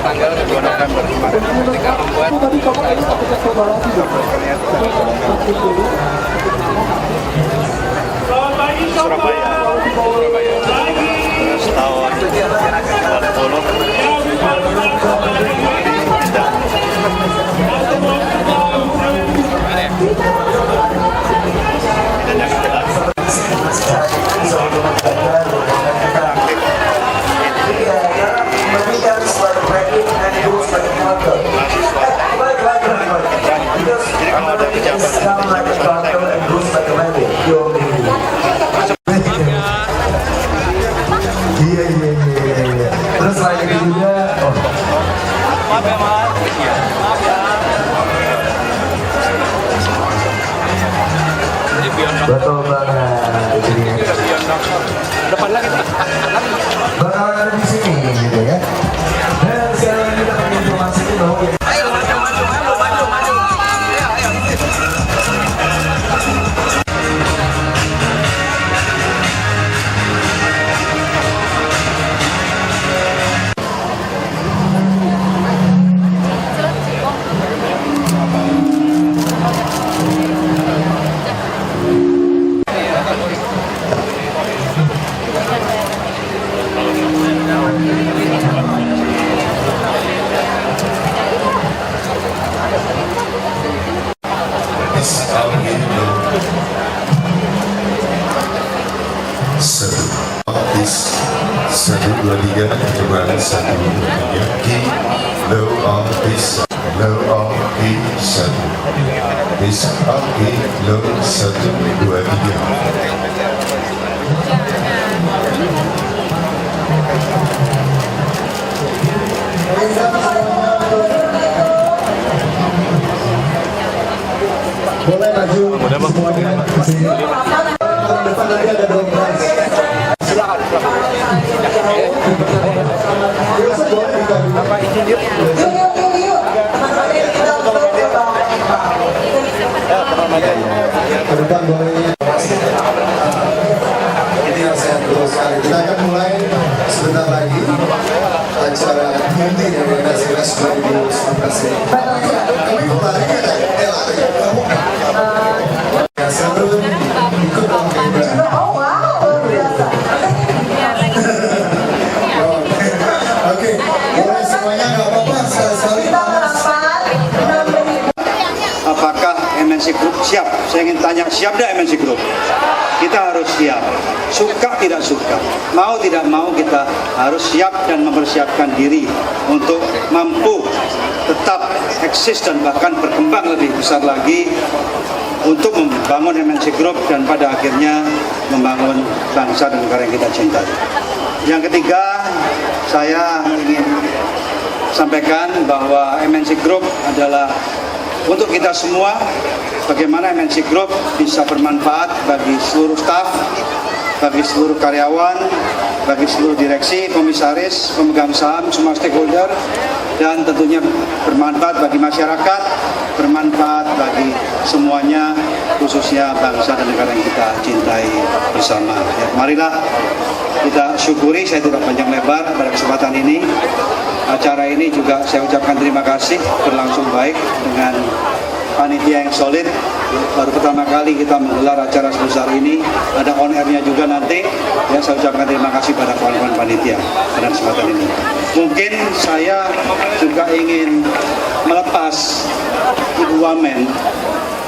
Tanggal 2 November kemarin ketika membuat Surabaya setahun Solo Terus lagi juga, maaf ya mas. betul banget. Depan lagi Bakal ada di sini gitu ya. Dan sekarang kita menginformasikan bahwa satu dua tiga kembali satu dua tiga key low on this low on key satu this on key low satu dua tiga. boleh maju semuanya ke sini. Depan nanti ada dong. Apa izin yuk? Depan boleh. Ini yang saya betul sekali. Kita akan mulai sebentar lagi acara inti dari Nasibas 2019 ini. Kami lari kamu sebelum ikut dalam keindahan. Oke, boleh semuanya nggak apa-apa sekali-sekali. Apakah MNC Group siap? Saya ingin tanya, siap tidak MNC Group? Kita harus siap, suka tidak suka, mau tidak mau kita harus siap dan mempersiapkan diri untuk mampu tetap eksis dan bahkan berkembang lebih besar lagi untuk membangun MNC Group dan pada akhirnya membangun bangsa dan negara yang kita cintai. Yang ketiga, saya ingin sampaikan bahwa MNC Group adalah untuk kita semua, bagaimana MNC Group bisa bermanfaat bagi seluruh staf, bagi seluruh karyawan, bagi seluruh direksi, komisaris, pemegang saham, semua stakeholder, dan tentunya bermanfaat bagi masyarakat, bermanfaat bagi semuanya, khususnya bangsa dan negara yang kita cintai bersama. Ya, marilah kita syukuri, saya tidak panjang lebar pada kesempatan ini. Acara ini juga saya ucapkan terima kasih, berlangsung baik dengan panitia yang solid. Baru pertama kali kita menggelar acara sebesar ini, ada on airnya juga nanti. Ya, saya ucapkan terima kasih pada kawan-kawan panitia pada kesempatan ini. Mungkin saya juga ingin melepas Ibu Wamen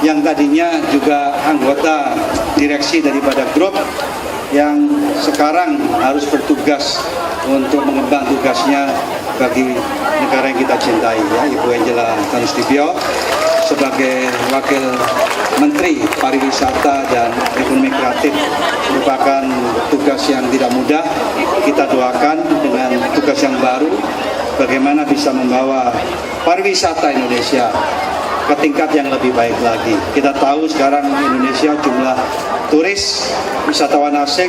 yang tadinya juga anggota direksi daripada grup yang sekarang harus bertugas untuk mengemban tugasnya bagi negara yang kita cintai, ya, Ibu Angela Tanustibio sebagai Wakil Menteri Pariwisata dan Ekonomi Kreatif, merupakan tugas yang tidak mudah. Kita doakan dengan tugas yang baru bagaimana bisa membawa pariwisata Indonesia ke tingkat yang lebih baik lagi. Kita tahu sekarang Indonesia jumlah turis wisatawan asing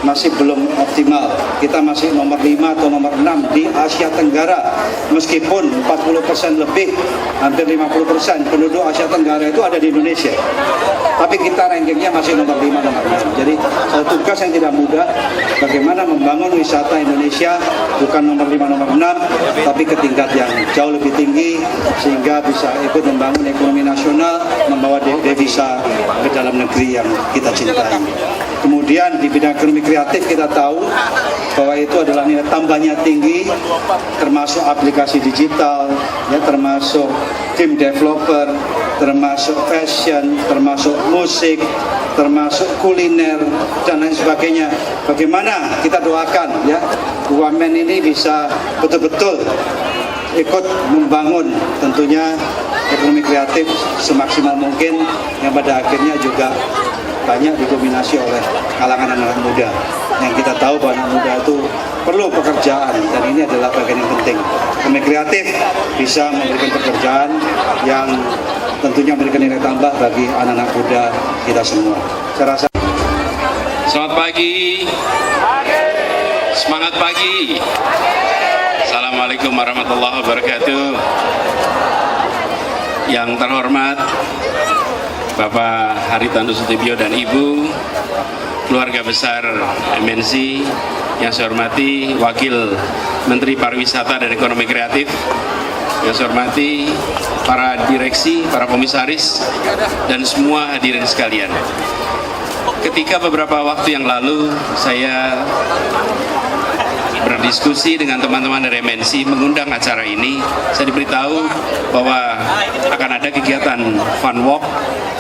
masih belum optimal. Kita masih nomor 5 atau nomor 6 di Asia Tenggara. Meskipun 40% lebih, hampir 50% penduduk Asia Tenggara itu ada di Indonesia. Tapi kita rankingnya masih nomor 5, nomor 6. Jadi tugas yang tidak mudah, bagaimana membangun wisata Indonesia bukan nomor 5, nomor 6, tapi ke tingkat yang jauh lebih tinggi, sehingga bisa ikut membangun ekonomi nasional, membawa devisa ke dalam negeri yang kita cintai. Kemudian di bidang ekonomi kreatif kita tahu bahwa itu adalah nilai tambahnya tinggi, termasuk aplikasi digital, ya, termasuk tim developer, termasuk fashion, termasuk musik, termasuk kuliner dan lain sebagainya. Bagaimana kita doakan ya UMN ini bisa betul-betul ikut membangun tentunya ekonomi kreatif semaksimal mungkin, yang pada akhirnya juga banyak didominasi oleh kalangan anak muda, yang kita tahu bahwa anak muda itu perlu pekerjaan, dan ini adalah bagian yang penting. Ekonomi kreatif bisa memberikan pekerjaan yang tentunya memberikan nilai tambah bagi anak-anak muda kita semua. Saya rasa. Selamat pagi. Semangat pagi. Assalamualaikum warahmatullahi wabarakatuh. Yang terhormat Bapak Haritanu Sudibyo dan Ibu, keluarga besar MNC, yang saya hormati Wakil Menteri Pariwisata dan Ekonomi Kreatif, yang saya hormati para direksi, para komisaris, dan semua hadirin sekalian. Ketika beberapa waktu yang lalu saya berdiskusi dengan teman-teman dari MNC mengundang acara ini, saya diberitahu bahwa akan ada kegiatan fun walk,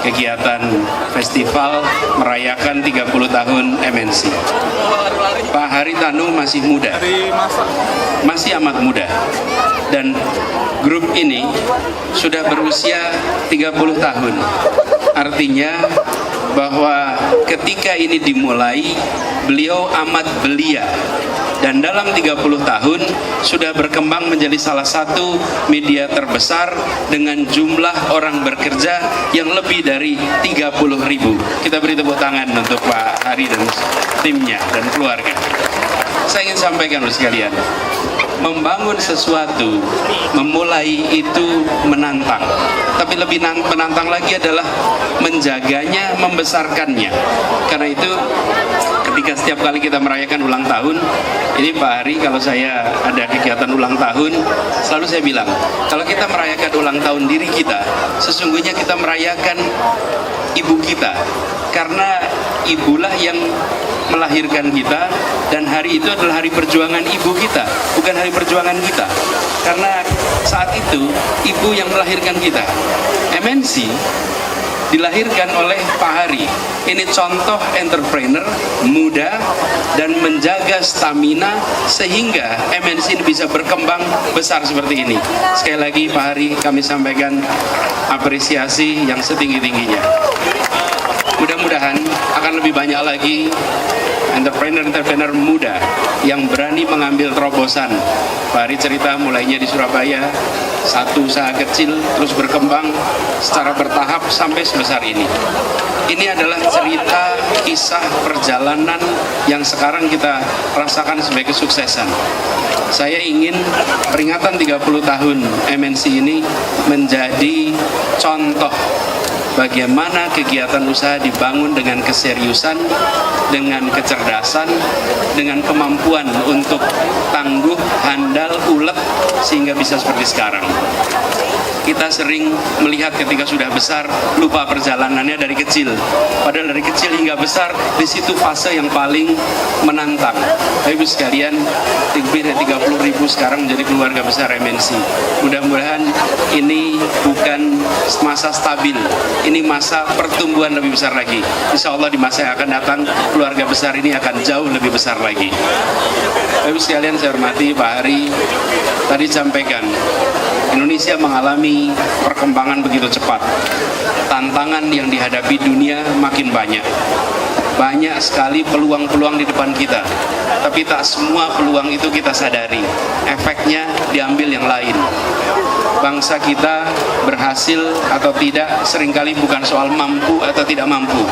kegiatan festival merayakan 30 tahun MNC. Pak Haritanu masih muda, masih amat muda, dan grup ini sudah berusia 30 tahun. Artinya bahwa ketika ini dimulai, beliau amat belia, dan dalam 30 tahun sudah berkembang menjadi salah satu media terbesar dengan jumlah orang bekerja yang lebih dari 30.000. Kita beri tepuk tangan untuk Pak Hari dan timnya dan keluarga. Saya ingin sampaikan sekalian, membangun sesuatu, memulai itu menantang, tapi lebih menantang lagi adalah menjaganya, membesarkannya. Karena itu ketika setiap kali kita merayakan ulang tahun, ini Pak Hari, kalau saya ada kegiatan ulang tahun, selalu saya bilang, kalau kita merayakan ulang tahun diri kita, sesungguhnya kita merayakan ibu kita, karena ibulah yang melahirkan kita, dan hari itu adalah hari perjuangan ibu kita, bukan hari perjuangan kita, karena saat itu ibu yang melahirkan kita. MNC dilahirkan oleh Pak Hari. Ini contoh entrepreneur muda dan menjaga stamina sehingga MNC ini bisa berkembang besar seperti ini. Sekali lagi Pak Hari, kami sampaikan apresiasi yang setinggi-tingginya. Mudah-mudahan akan lebih banyak lagi entrepreneur muda yang berani mengambil terobosan. Pak Hari cerita mulainya di Surabaya, satu usaha kecil terus berkembang secara bertahap sampai sebesar ini. Ini adalah cerita kisah perjalanan yang sekarang kita rasakan sebagai kesuksesan. Saya ingin peringatan 30 tahun MNC ini menjadi contoh bagaimana kegiatan usaha dibangun dengan keseriusan, dengan kecerdasan, dengan kemampuan untuk tangguh, handal, ulet, sehingga bisa seperti sekarang. Kita sering melihat ketika sudah besar, lupa perjalanannya dari kecil. Padahal dari kecil hingga besar, di situ fase yang paling menantang. Ibu sekalian, lebih dari 30.000 sekarang menjadi keluarga besar MNC. Mudah-mudahan ini bukan masa stabil, ini masa pertumbuhan lebih besar lagi. Insya Allah di masa yang akan datang, keluarga besar ini akan jauh lebih besar lagi. Ibu sekalian, saya hormati Pak Hari, tadi sampaikan, Indonesia mengalami perkembangan begitu cepat. Tantangan yang dihadapi dunia makin banyak. Banyak sekali peluang-peluang di depan kita. Tapi tak semua peluang itu kita sadari. Efeknya diambil yang lain. bangsa kita berhasil atau tidak seringkali bukan soal mampu atau tidak mampu,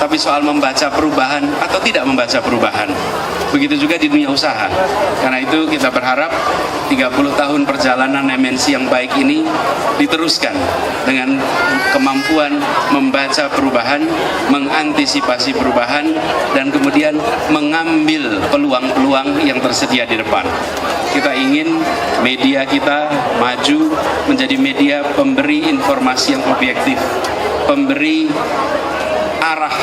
tapi soal membaca perubahan atau tidak membaca perubahan. Begitu juga di dunia usaha. Karena itu kita berharap 30 tahun perjalanan MNC yang baik ini diteruskan dengan kemampuan membaca perubahan, mengantisipasi perubahan, dan kemudian mengambil peluang-peluang yang tersedia di depan. Kita ingin media kita maju menjadi media pemberi informasi yang objektif, pemberi arah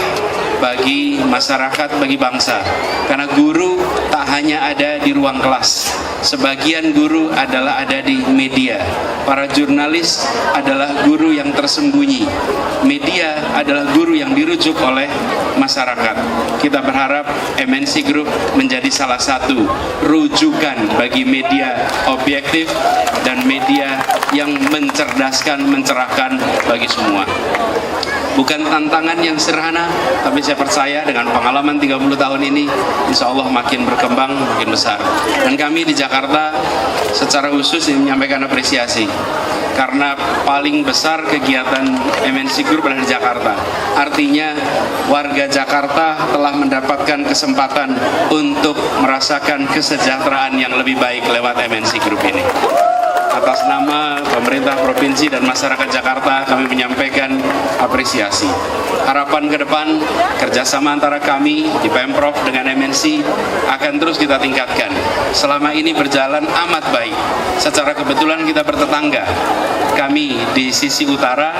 bagi masyarakat, bagi bangsa. Karena guru tak hanya ada di ruang kelas, sebagian guru adalah ada di media. Para jurnalis adalah guru yang tersembunyi. Media adalah guru yang dirujuk oleh masyarakat. Kita berharap MNC Group menjadi salah satu rujukan bagi media objektif dan media yang mencerdaskan, mencerahkan bagi semua. Bukan tantangan yang sederhana, tapi saya percaya dengan pengalaman 30 tahun ini, insya Allah makin berkembang, makin besar. Dan kami di Jakarta secara khusus ingin menyampaikan apresiasi, karena paling besar kegiatan MNC Group berada di Jakarta. Artinya warga Jakarta telah mendapatkan kesempatan untuk merasakan kesejahteraan yang lebih baik lewat MNC Group ini. Atas nama pemerintah provinsi dan masyarakat Jakarta, kami menyampaikan apresiasi. Harapan ke depan, kerjasama antara kami di Pemprov dengan MNC akan terus kita tingkatkan. Selama ini berjalan amat baik. Secara kebetulan kita bertetangga. Kami di sisi utara,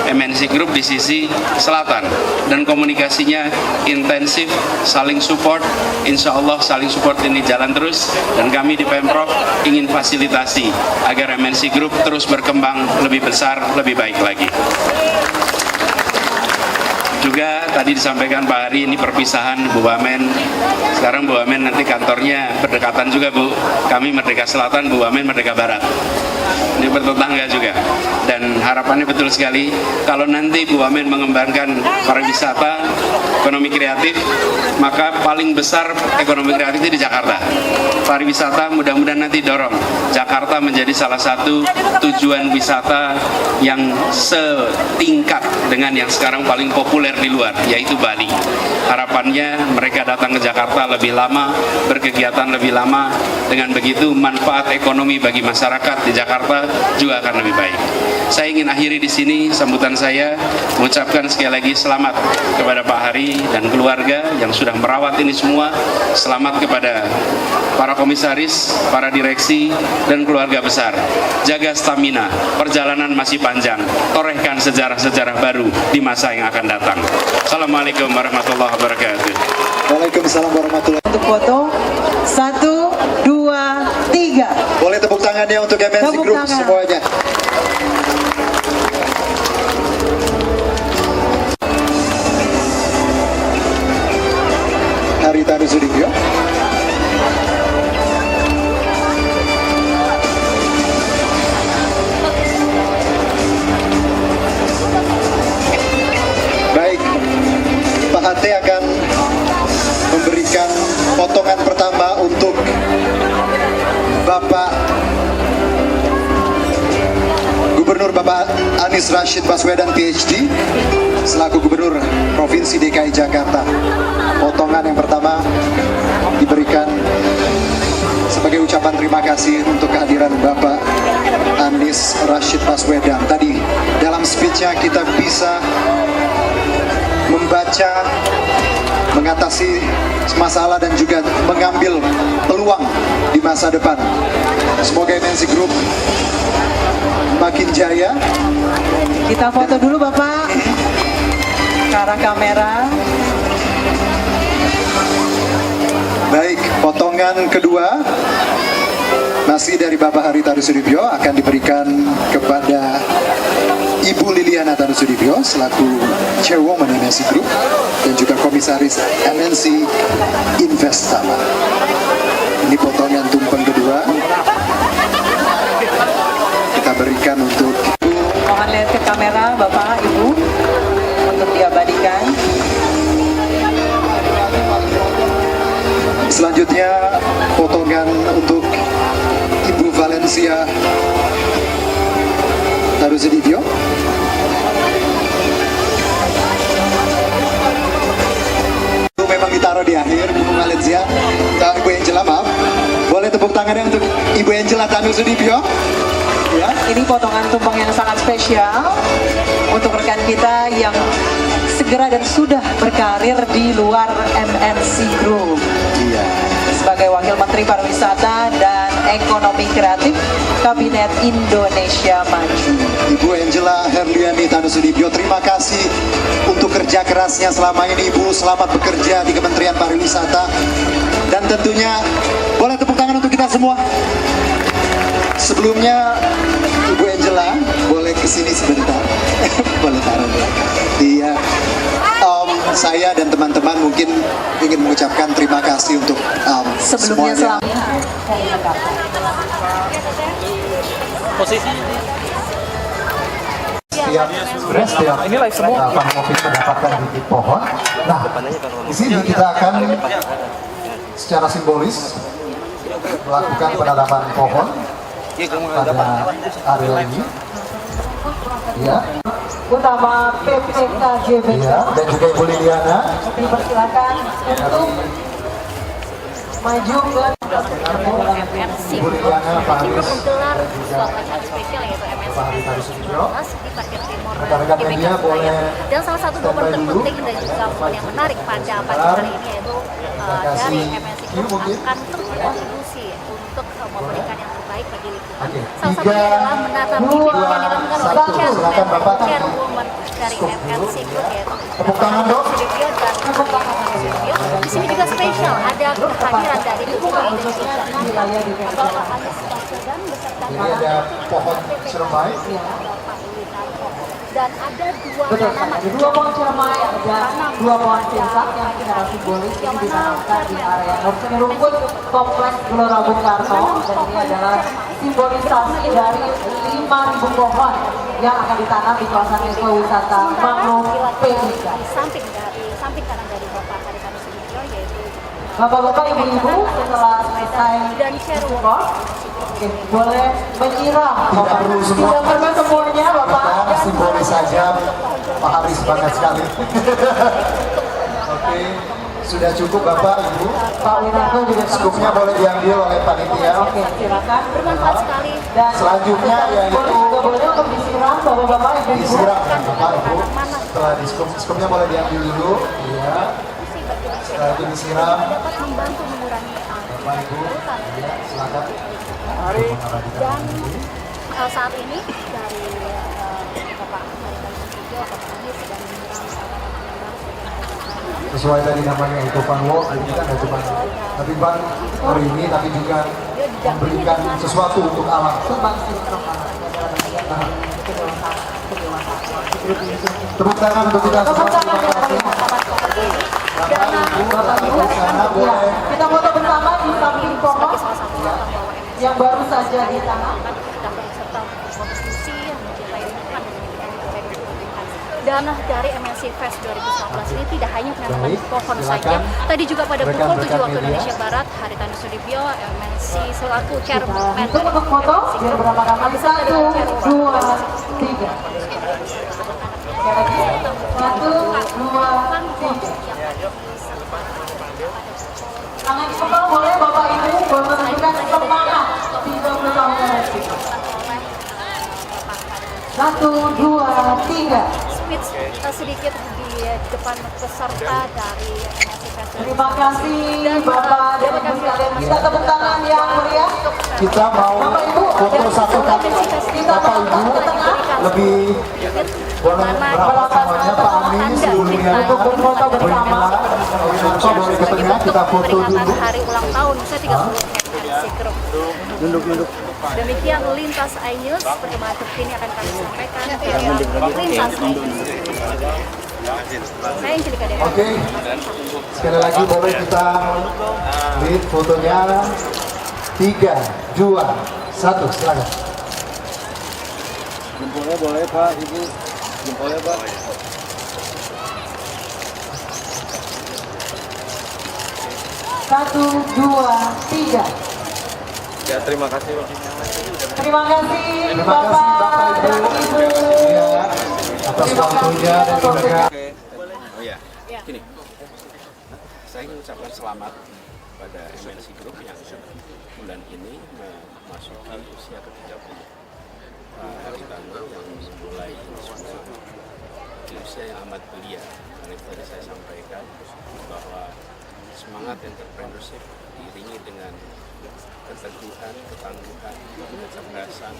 MNC Group di sisi selatan. Dan komunikasinya intensif, saling support. Insya Allah saling support ini jalan terus. Dan kami di Pemprov ingin fasilitasi agar MNC Group terus berkembang lebih besar, lebih baik lagi. Juga tadi disampaikan Pak Hari, ini perpisahan Bu Wamen. Sekarang Bu Wamen nanti kantornya berdekatan juga, Bu. Kami Merdeka Selatan, Bu Wamen Merdeka Barat. Ini bertetangga juga. Dan harapannya betul sekali, kalau nanti Bu Wamen mengembangkan pariwisata, ekonomi kreatif, maka paling besar ekonomi kreatif itu di Jakarta. Pariwisata mudah-mudahan nanti dorong Jakarta menjadi salah satu tujuan wisata yang setingkat dengan yang sekarang paling populer di luar, yaitu Bali. Harapannya mereka datang ke Jakarta lebih lama, berkegiatan lebih lama. Dengan begitu manfaat ekonomi bagi masyarakat di Jakarta juga akan lebih baik. Saya ingin akhiri di sini sambutan saya, mengucapkan sekali lagi selamat kepada Pak Hari dan keluarga yang sudah merawat ini semua. Selamat kepada para komisaris, para direksi, dan keluarga besar. Jaga stamina, perjalanan masih panjang. Torehkan sejarah-sejarah baru di masa yang akan datang. Assalamualaikum warahmatullahi wabarakatuh. Waalaikumsalam warahmatullahi wabarakatuh. Untuk foto 1, 2, 3. Boleh tepuk tangannya untuk MNC Tepuk Group tangan. semuanya. Haritanu Sudibyo. Baik, Pak Ate akan memberikan potongan pertama untuk Bapak Gubernur Bapak Anies Rashid Baswedan PhD selaku Gubernur Provinsi DKI Jakarta. Potongan yang pertama diberikan sebagai ucapan terima kasih untuk kehadiran Bapak Anies Rashid Baswedan. Tadi dalam speech-nya kita bisa membaca, mengatasi masalah dan juga mengambil peluang di masa depan. Semoga MNC Group makin jaya. Kita foto dulu Bapak. Ke arah kamera. Baik, potongan kedua masih dari Bapak Haritanu Sudibyo akan diberikan kepada Ibu Liliana Tanu Sudibyo selaku Chairwoman MNC Group dan juga Komisaris MNC Investama. Ini potongan tumpeng kedua kita berikan untuk Mohon lihat ke kamera Bapak, Ibu untuk diabadikan. selanjutnya potongan untuk Ibu Valencia Taruh Sudibyo. Memang ditaruh di akhir, Bu Valencia, Ibu Angela, maaf. Boleh tepuk tangannya untuk Ibu Angela Tanu Sudibyo. Ya. Ini potongan tumpeng yang sangat spesial untuk rekan kita yang segera dan sudah berkarir di luar MNC Group. Iya. Sebagai Wakil Menteri Pariwisata dan Ekonomi Kreatif Kabinet Indonesia Maju. Ibu Angela Herliani Tanu Sudibyo, terima kasih untuk kerja kerasnya selama ini, Ibu. Selamat bekerja di Kementerian Pariwisata. Dan tentunya boleh tepuk tangan untuk kita semua. Sebelumnya Ibu Angela boleh kesini sebentar. Boleh taruh. Iya. Saya dan teman-teman mungkin ingin mengucapkan terima kasih untuk Sebelumnya semuanya. Setiap ini live semua. Pak Mofis mendapatkan bibit pohon. Nah, di sini kita akan secara simbolis melakukan penanaman pohon pada area ini. Ya. Utama PPKJB. Ya, dan juga Ibu Liliana. Dipersilakan untuk maju ke Ibu Liliana, Pak Haris, menggelar dan juga suatu acara spesial yaitu MNC Pak Haris Tanu Sudibyo. di Parkir Timur Rekan-rekan GBK media boleh Senayan. Dan salah satu momen standby dulu. terpenting dan juga momen yang menarik pada pagi hari ini yaitu dari MNC Group mungkin. akan berkontribusi untuk memberikan yang terbaik bagi lingkungan. Oke. Salah satunya adalah menata bibit yang dilakukan oleh Silakan Bapak. chairwoman dari MNC Group yaitu Tepuk tangan dong. Sudibyo dan Sudibyo. Di sini juga spesial ada kehadiran dari Lingkungan Indonesia Bapak Anies Baswedan beserta Ini ada pohon cermai. dan ada dua Betul, tanaman. ada dua pohon cermai dan dua pohon pisang yang secara simbolis ini ditanamkan di area Nursery Rumput Kompleks Gelora Bung Karno, dan ini adalah simbolisasi dari 5.000 pohon yang akan ditanam di kawasan ekowisata Mangrove P3. Samping kanan dari Bapak Haritanu Sudibyo yaitu Bapak-bapak, ibu-ibu, setelah selesai dan chairwoman oke, boleh menyiram. Tidak perlu semua. Tidak perlu semuanya, Bapak. Kita simbolis saja. Pak Haris banget sekali. Oke, sudah cukup Bapak, Ibu. Pak Wiranto juga Skupnya boleh diambil oleh panitia. Oke, silakan. bermanfaat sekali. Dan Selanjutnya yaitu juga boleh untuk disiram, bapak-bapak, ibu-ibu. disiram Bapak Ibu. Setelah di skupnya boleh diambil dulu. Iya. Setelah itu disiram. Dapat membantu mengurangi Bapak Ibu. Iya, silakan. dan saat ini dari Bapak Haritanu Sudibyo Bapak Anies sedang menyiram Sesuai tadi namanya itu Fun Walk, ini kan tidak cuma tapi Bang hari ini tapi juga memberikan sesuatu untuk alam. Tepuk tangan untuk kita semua. Terima kasih. Bapak Ibu, Bapak Ibu di sana boleh. Kita foto bersama di samping pohon salah satu bahwa yang baru saja ditanam. kita berserta berkontribusi mencintai lingkungan dan menjadikan lingkungan. Dan dari MNC Fest 2019 ini tidak hanya menanamkan Baik, pohon silakan. saja. Tadi juga pada pukul 7 Rekan-rekan waktu media. Indonesia Barat, Haritanu Sudibyo, MNC selaku chairman Untuk foto, biar berapa kali? 1, 2, 3. Sekali lagi. 1, 2, 3. Tangan di kepala boleh Bapak Ibu menunjukkan semangat 30 tahun MNC. 1, 2, 3. speech sedikit di depan peserta dari MNC Fest. Terima kasih Bapak dan Ibu sekalian. Kita tepuk tangan yang meriah. Kita mau foto satu kali. Kita Bapak Ibu lebih boleh merapat semuanya. Pak Anies, Bu Liliana, untuk berfoto bersama. Pak Winarto boleh ke tengah. Kita foto peringatan dulu. hari ulang tahun ke-30 MNC Group. Demikian Lintas iNews, perkembangan terkini akan kami sampaikan ke Lintas iNews. Saya Angelika dari Oke, sekali lagi boleh kita lihat fotonya. 3, 2, 1, silakan. Jempolnya boleh Pak, Ibu. Jempolnya Pak. 1, 2, 3. Ya terima kasih Pak. Terima kasih Terima kasih Bapak Ibu. Ya, atas waktunya dan juga Oh ya, gini. Saya ingin mengucapkan selamat pada MNC Group yang bulan ini memasuki usia ke-30. Pak Haritano yang memulai ini semua di usia yang amat belia. Karena itu tadi saya sampaikan bahwa semangat entrepreneurship diiringi dengan keteguhan, ketangguhan, kecerdasan,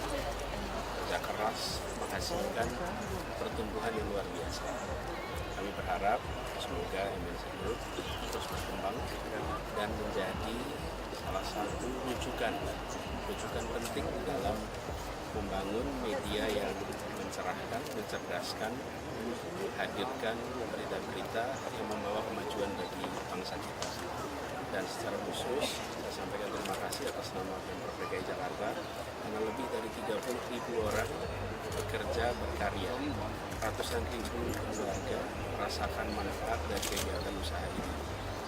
kerja keras menghasilkan pertumbuhan yang luar biasa. Kami berharap semoga MNC Group terus berkembang dan menjadi salah satu rujukan penting dalam membangun media yang mencerahkan, mencerdaskan, menghadirkan berita-berita yang membawa kemajuan bagi bangsa kita. Dan secara khusus saya sampaikan terima kasih atas nama Pemprov DKI Jakarta karena lebih dari 30.000 orang bekerja berkarya, ratusan ribu keluarga merasakan manfaat dari kegiatan usaha ini.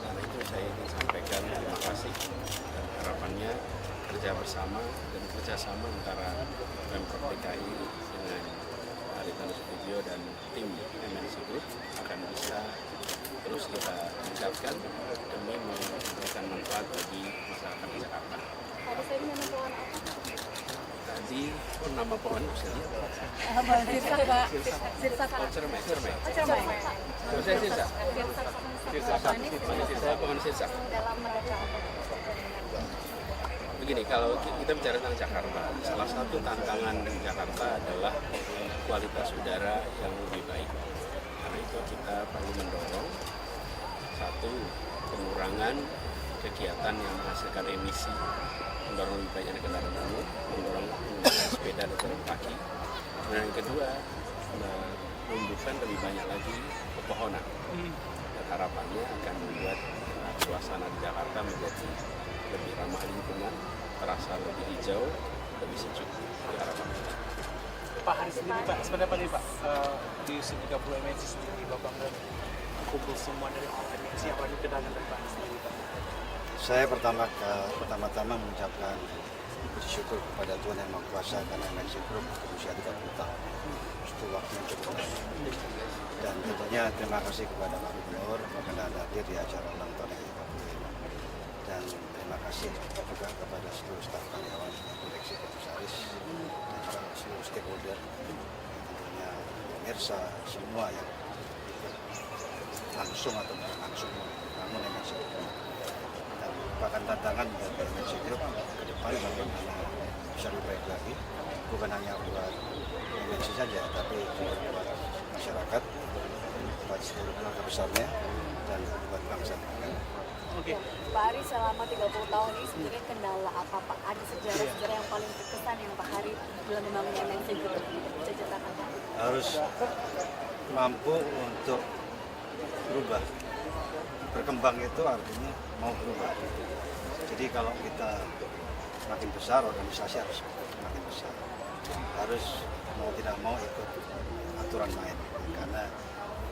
Karena itu saya ingin sampaikan terima kasih dan harapannya kerja bersama dan kerjasama antara Pemprov DKI dengan Haritano Sudibyo dan tim MNC Group akan bisa terus kita tingkatkan demi memberikan manfaat bagi masyarakat Jakarta. Tadi saya menanam pohon apa? Tadi nama pohon bisa lihat. Sirsak, Pak. Sirsak. Cermai. Cermai. Saya sirsak. Sirsak. Pohon sirsak. Dalam mereka. Begini, kalau kita bicara tentang Jakarta, salah satu tantangan di Jakarta adalah kualitas udara yang lebih baik. Karena itu kita perlu mendorong satu, pengurangan kegiatan yang menghasilkan emisi, mendorong lebih banyak kendaraan umum, mendorong penggunaan sepeda dan jalan kaki. Dan yang kedua, menumbuhkan lebih banyak lagi pepohonan. Dan harapannya akan membuat suasana di Jakarta menjadi lebih ramah lingkungan, terasa lebih hijau, lebih sejuk. Itu harapannya. Pak, hari sendiri Pak, sebenarnya Pak nih Pak, di usia 30 MNC sendiri Bapak kumpul semua dari MNC yang lagi kedatangan dari Pak sendiri Pak. Saya pertama-tama mengucapkan puji syukur kepada Tuhan Yang Maha Kuasa karena MNC Group berusia 30 tahun. Itu waktu yang cukup lama. Dan tentunya terima kasih kepada Pak Gubernur karena hadir di acara ulang tahun yang ke-30 ini. Dan terima kasih juga kepada seluruh staf karyawan, direksi komisaris, dan juga seluruh stakeholder, tentunya pemirsa semua yang langsung atau tidak langsung membangun MNC Group. Dan merupakan tantangan bagi MNC Group ke depan bagaimana bisa lebih baik lagi, bukan hanya buat MNC saja, tapi juga buat masyarakat, buat seluruh keluarga besarnya, dan buat bangsa. Oke. Pak Hari, selama 30 tahun ini sebenarnya kendala apa Pak? Ada sejarah-sejarah yang paling berkesan yang Pak Hari dalam membangun MNC Group bisa ceritakan Pak? Harus mampu untuk berubah. Berkembang itu artinya mau berubah. Jadi kalau kita makin besar, organisasi harus makin besar. Harus mau tidak mau ikut aturan main. Karena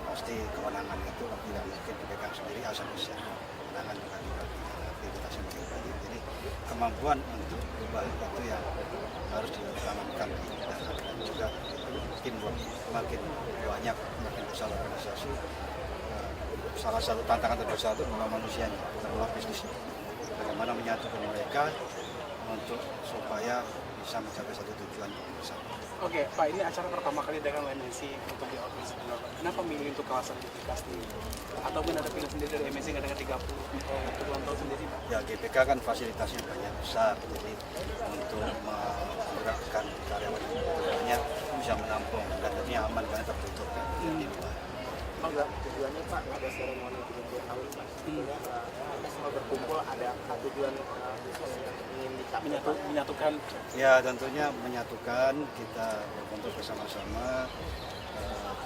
pasti kewenangan itu tidak mungkin dipegang sendiri asal bisa. Kewenangan bukan dibagi, aktivitas yang dibagi. Jadi kemampuan untuk berubah itu yang harus ditanamkan dan juga makin banyak, makin besar organisasi. Salah satu tantangan terbesar itu adalah manusianya, adalah bisnisnya. Bagaimana menyatukan mereka untuk supaya bisa mencapai satu tujuan bersama. Oke, Pak, ini acara pertama kali dengan MNC untuk di office. Kenapa milih untuk kawasan GBK sendiri? Atau mungkin ada pilih sendiri dari MNC nggak dengan 30 ulang tahun sendiri, Pak? Ya, GBK kan fasilitasnya banyak besar, jadi untuk menggerakkan karyawan yang banyak bisa menampung dan tentunya aman karena tertutup kan. Jadi, Oh enggak, tujuannya Pak ada seremoni 30 tahun Pak. Sebenarnya kita semua berkumpul ada tujuan ingin menyatukan. Ya tentunya menyatukan, kita berkumpul bersama-sama,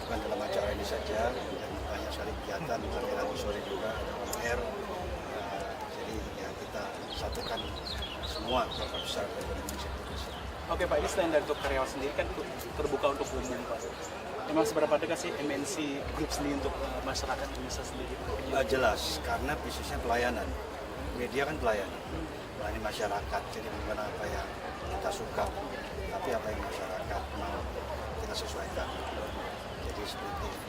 bukan dalam acara ini saja, dan banyak sekali kegiatan, misalnya nanti sore juga ada on air. Jadi ya kita satukan semua keluarga besar dari MNC Group. Oke Pak, ini selain dari untuk karyawan sendiri kan terbuka untuk umum Pak. Memang seberapa dekat sih MNC Group sendiri untuk masyarakat Indonesia sendiri? Jelas, karena bisnisnya pelayanan. Media kan pelayanan, melayani masyarakat. Jadi bukan apa yang kita suka, tapi apa yang masyarakat mau kita sesuaikan. Jadi seperti TV,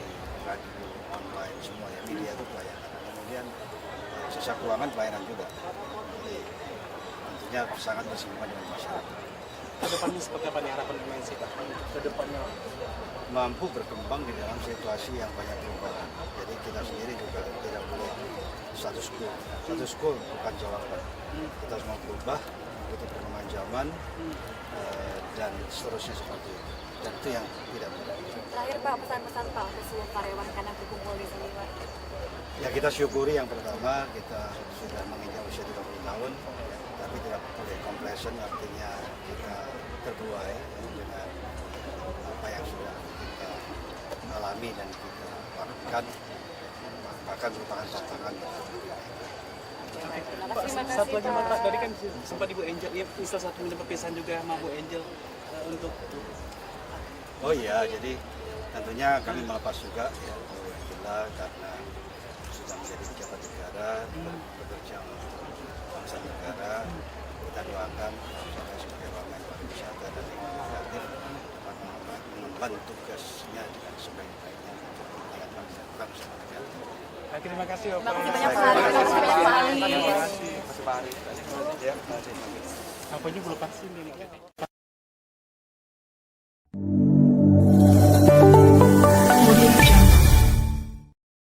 radio, online, semua ya, media itu pelayanan. Kemudian sisa keuangan pelayanan juga. Jadi tentunya sangat bersinggungan dengan masyarakat. Kedepannya seperti apa nih harapan MNC Pak? Kedepannya Mampu berkembang di dalam situasi yang banyak perubahan. Jadi kita sendiri juga tidak boleh status quo. Status quo bukan jawaban. Kita harus mau berubah, mengikuti perkembangan zaman, dan seterusnya seperti itu. Dan itu yang tidak mudah. Terakhir Pak, pesan-pesan Pak untuk seluruh karyawan karena berkumpul di sini Pak. Ya kita syukuri yang pertama kita sudah menginjak usia 30 tahun, tapi tidak boleh complacent, artinya kita terbuai dengan apa yang sudah kita alami dan kita lakukan, bahkan merupakan tantangan. Pak, satu lagi Pak, tadi kan sempat Ibu Angel, ya salah satu minta perpisahan juga sama Bu Angel untuk. Oh iya, jadi tentunya kami melepas juga ya Bu Angela karena sudah menjadi pejabat negara, bekerja untuk bangsa negara. Kita doakan saya sebagai wamen pariwisata dan ekonomi kreatif dapat mengemban tugasnya dengan sebaik-baiknya untuk kepentingan bangsa negara. Terima kasih Pak. Terima kasih banyak Pak Ari. Terima kasih banyak Pak Ali. Terima kasih Pak Ari. Ya, terima kasih. Apanya belum pasti nih.